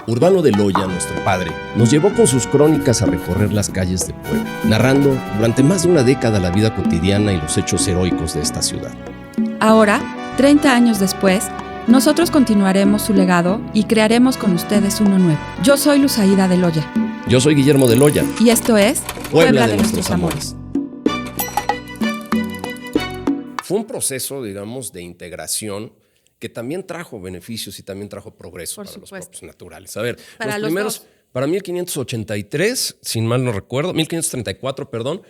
Urbano de Loya, nuestro padre, nos llevó con sus crónicas a recorrer las calles de Puebla, narrando durante más de una década la vida cotidiana y los hechos heroicos de esta ciudad. Ahora, 30 años después, nosotros continuaremos su legado y crearemos con ustedes uno nuevo. Yo soy Luzaida de Loya. Yo soy Guillermo de Loya. Y esto es Puebla de nuestros amores. Fue un proceso, digamos, de integración que también trajo beneficios y también trajo progreso para los propios naturales. A ver, para los primeros, para 1583, sin mal no recuerdo, 1534, perdón,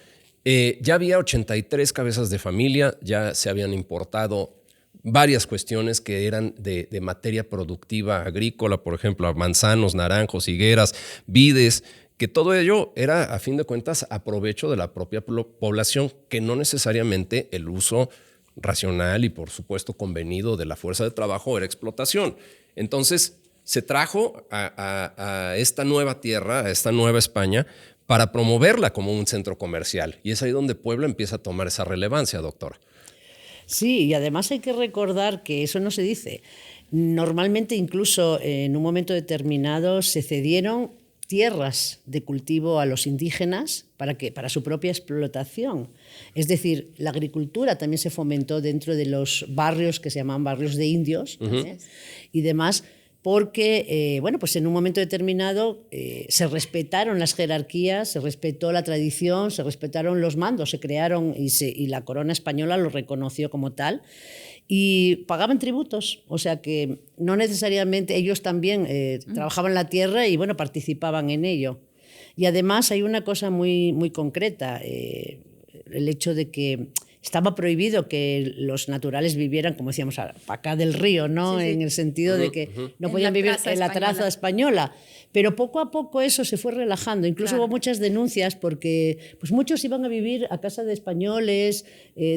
ya había 83 cabezas de familia, ya se habían importado varias cuestiones que eran de materia productiva agrícola, por ejemplo, manzanos, naranjos, higueras, vides, que todo ello era, a fin de cuentas, a provecho de la propia población, que no necesariamente el uso racional y, por supuesto, convenido de la fuerza de trabajo era explotación. Entonces, se trajo a esta nueva tierra, a esta nueva España, para promoverla como un centro comercial. Y es ahí donde Puebla empieza a tomar esa relevancia, doctora. Sí, y además hay que recordar que eso no se dice. Normalmente, incluso en un momento determinado, se cedieron tierras de cultivo a los indígenas para su propia explotación. Es decir, la agricultura también se fomentó dentro de los barrios que se llamaban barrios de indios, y demás, porque pues en un momento determinado se respetaron las jerarquías, se respetó la tradición, se respetaron los mandos, se crearon y la corona española lo reconoció como tal. Y pagaban tributos, o sea que no necesariamente ellos también trabajaban la tierra y participaban en ello. Y además hay una cosa muy, muy concreta, el hecho de que estaba prohibido que los naturales vivieran, como decíamos, acá del río, ¿no? Sí, sí. En el sentido de que no podían vivir en la traza española. Pero poco a poco eso se fue relajando. Incluso hubo muchas denuncias porque pues muchos iban a vivir a casa de españoles,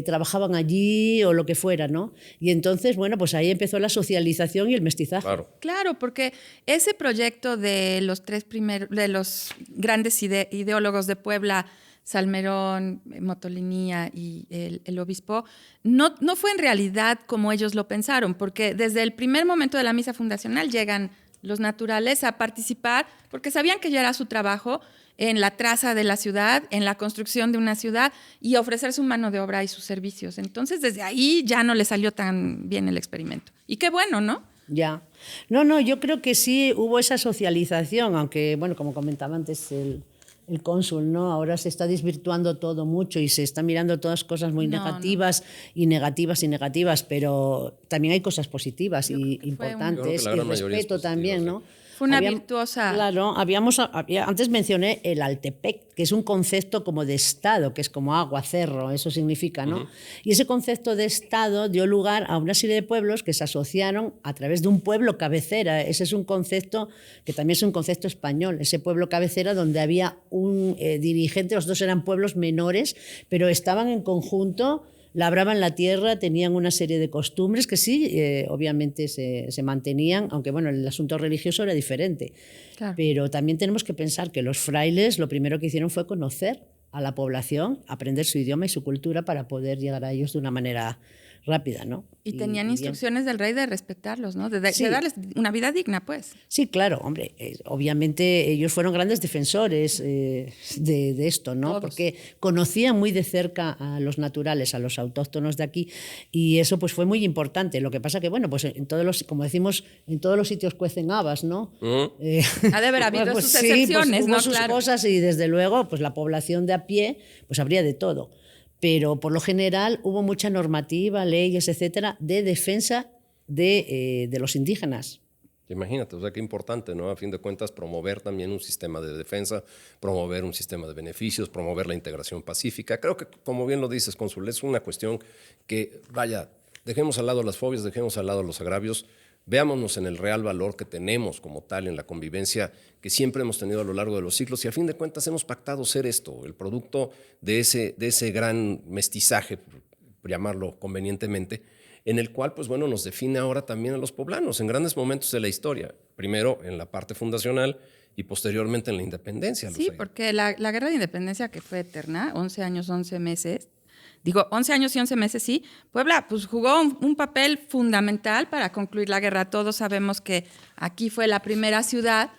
trabajaban allí o lo que fuera, ¿no? Y entonces, pues ahí empezó la socialización y el mestizaje. Claro, porque ese proyecto de los grandes ideólogos de Puebla, Salmerón, Motolinía y el obispo, no fue en realidad como ellos lo pensaron, porque desde el primer momento de la misa fundacional llegan los naturales a participar, porque sabían que ya era su trabajo en la traza de la ciudad, en la construcción de una ciudad y ofrecer su mano de obra y sus servicios. Entonces, desde ahí ya no le salió tan bien el experimento. Y qué bueno, ¿no? Ya. No, yo creo que sí hubo esa socialización, aunque, como comentaba antes el cónsul, ¿no? Ahora se está desvirtuando todo mucho y se está mirando todas cosas muy negativas y negativas, pero también hay cosas positivas y importantes, y respeto también, ¿no? Fue una virtuosa... Claro, antes mencioné el Altepec, que es un concepto como de Estado, que es como agua, cerro, eso significa, ¿no? Y ese concepto de Estado dio lugar a una serie de pueblos que se asociaron a través de un pueblo cabecera. Ese es un concepto que también es un concepto español, ese pueblo cabecera donde había un dirigente, los dos eran pueblos menores, pero estaban en conjunto, labraban la tierra, tenían una serie de costumbres que sí, obviamente se mantenían, aunque el asunto religioso era diferente. Claro. Pero también tenemos que pensar que los frailes lo primero que hicieron fue conocer a la población, aprender su idioma y su cultura para poder llegar a ellos de una manera rápida, ¿no? Y tenían instrucciones del rey de respetarlos, ¿no? De darles una vida digna, pues. Sí, claro, hombre, obviamente ellos fueron grandes defensores de esto, ¿no? Todos. Porque conocían muy de cerca a los naturales, a los autóctonos de aquí, y eso pues fue muy importante. Lo que pasa que, pues en todos los, como decimos, en todos los sitios cuecen habas, ¿no? Ha de haber habido sus excepciones, hubo ¿no? Sus cosas y desde luego pues la población de a pie pues habría de todo. Pero por lo general hubo mucha normativa, leyes, etcétera, de defensa de los indígenas. Imagínate, o sea, qué importante, ¿no? A fin de cuentas, promover también un sistema de defensa, promover un sistema de beneficios, promover la integración pacífica. Creo que, como bien lo dices, cónsul, es una cuestión que, dejemos al lado las fobias, dejemos al lado los agravios, veámonos en el real valor que tenemos como tal en la convivencia que siempre hemos tenido a lo largo de los siglos y a fin de cuentas hemos pactado ser esto, el producto de ese gran mestizaje, por llamarlo convenientemente, en el cual nos define ahora también a los poblanos en grandes momentos de la historia, primero en la parte fundacional y posteriormente en la independencia. Sí, porque la guerra de independencia, que fue eterna, 11 años, 11 meses, digo, 11 años y 11 meses, sí. Puebla pues jugó un papel fundamental para concluir la guerra. Todos sabemos que aquí fue la primera ciudad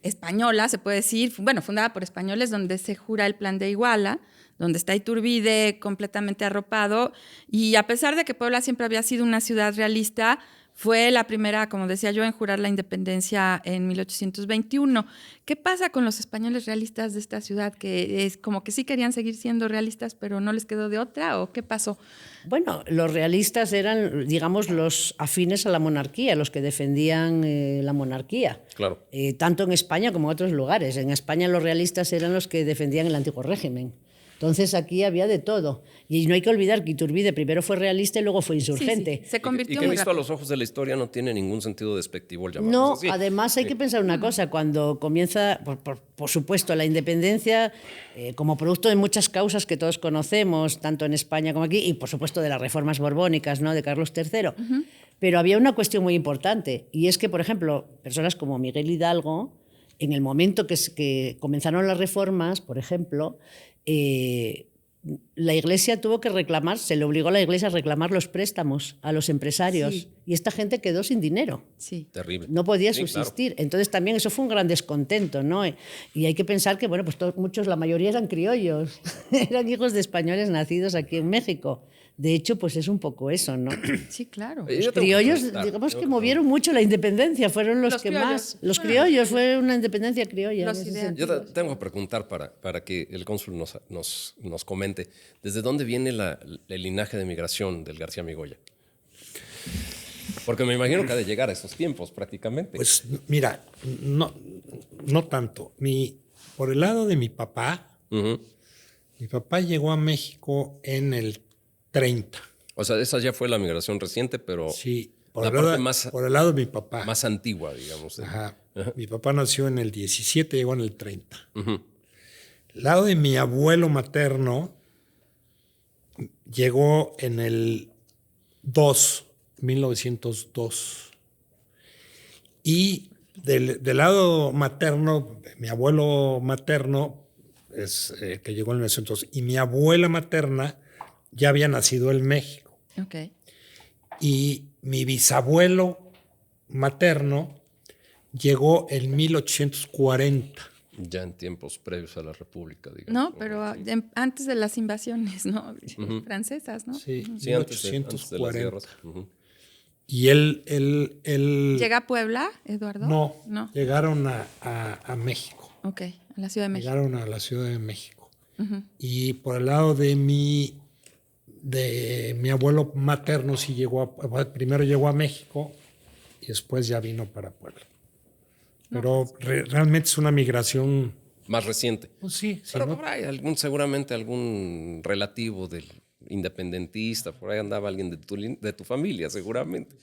española, se puede decir, bueno, fundada por españoles, donde se jura el Plan de Iguala, donde está Iturbide completamente arropado. Y a pesar de que Puebla siempre había sido una ciudad realista, fue la primera, como decía yo, en jurar la independencia en 1821. ¿Qué pasa con los españoles realistas de esta ciudad? Que es como que sí querían seguir siendo realistas, pero no les quedó de otra, ¿o qué pasó? Bueno, los realistas eran, digamos, los afines a la monarquía, los que defendían la monarquía. Claro. Tanto en España como en otros lugares. En España los realistas eran los que defendían el antiguo régimen. Entonces aquí había de todo. Y no hay que olvidar que Iturbide primero fue realista y luego fue insurgente. Sí. Se convirtió y que muy visto a rápido. los ojos de la historia no tiene ningún sentido despectivo el llamarlo No, así. además hay que pensar una cosa, cuando comienza, por supuesto, la independencia, como producto de muchas causas que todos conocemos, tanto en España como aquí, y por supuesto de las reformas borbónicas, ¿no?, de Carlos III, pero había una cuestión muy importante, y es que, por ejemplo, personas como Miguel Hidalgo, en el momento que comenzaron las reformas, por ejemplo, la Iglesia tuvo que reclamar, se le obligó a la Iglesia a reclamar los préstamos a los empresarios, Sí. y esta gente quedó sin dinero. Sí. Terrible. No podía Sí, subsistir. Entonces también eso fue un gran descontento, ¿no? Y hay que pensar que, bueno, pues muchos, la mayoría eran criollos, eran hijos de españoles nacidos aquí en México. De hecho, pues es un poco eso, ¿no? Sí, claro. Yo Los tengo que criollos, preguntar, digamos tengo que que movieron mucho la independencia, fueron los que criollos. más. Los criollos, fue una independencia criolla. Los en ese ideales. sentido. Yo tengo que preguntar para que el cónsul nos comente, ¿desde dónde viene el linaje de migración del García Migoya? Porque me imagino que ha de llegar a esos tiempos prácticamente. Pues mira, no tanto. Por el lado de mi papá, Ujú. mi papá llegó a México en el 30. O sea, esa ya fue la migración reciente, pero Sí, la parte más por el lado de mi papá. antigua, digamos. Ajá. Mi papá nació en el 17, llegó en el 30. Ujú. El lado de mi abuelo materno llegó en el 1902. Y del lado materno, mi abuelo materno, que llegó en 1902, y mi abuela materna ya había nacido en México. Ok. Y mi bisabuelo materno llegó en 1840. Ya en tiempos previos a la República, digamos. No, pero antes de las invasiones, ¿no? Francesas, ¿no? Sí, Sí, antes de las 1840. guerras. Ujú. Y él ¿Llega a Puebla, Eduardo? no, llegaron a México. Ok, a la Ciudad de México. Llegaron a la Ciudad de México. Y por el lado de mi abuelo materno sí primero llegó a México y después ya vino para Puebla. Pero realmente es una migración, Más reciente. pues sí, Pero ¿no? por ahí seguramente algún relativo del independentista, por ahí andaba alguien de tu familia, seguramente.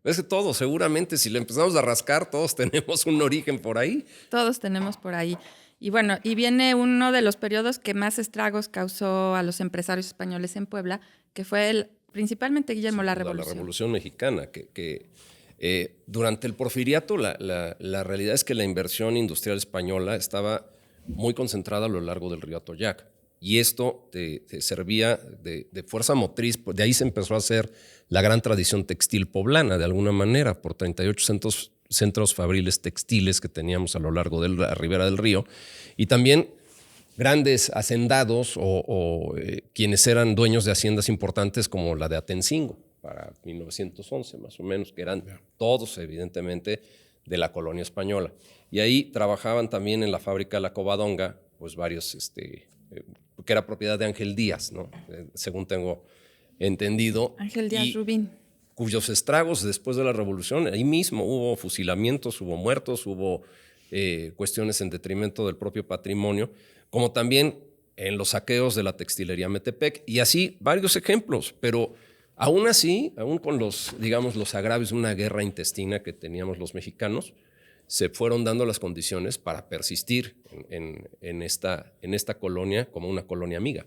Es que todos, seguramente, si le empezamos a rascar, todos tenemos un origen por ahí. Todos tenemos por ahí. Y bueno, y viene uno de los periodos que más estragos causó a los empresarios españoles en Puebla, que fue principalmente Guillermo la Revolución. La Revolución Mexicana, que durante el porfiriato la realidad es que la inversión industrial española estaba muy concentrada a lo largo del río Atoyac. Y esto te servía de fuerza motriz. De ahí se empezó a hacer la gran tradición textil poblana, de alguna manera, por 38 centros fabriles textiles que teníamos a lo largo de la ribera del río. Y también grandes hacendados o quienes eran dueños de haciendas importantes como la de Atencingo, para 1911 más o menos, que eran todos evidentemente de la colonia española. Y ahí trabajaban también en la fábrica La Covadonga, pues varios, que era propiedad de Ángel Díaz, ¿no? Según tengo entendido. Ángel Díaz Rubín. Cuyos estragos después de la revolución, ahí mismo hubo fusilamientos, hubo muertos, hubo cuestiones en detrimento del propio patrimonio, como también en los saqueos de la textilería Metepec, y así varios ejemplos, pero aún así, aún con los agravios de una guerra intestina que teníamos los mexicanos, se fueron dando las condiciones para persistir en esta colonia como una colonia amiga.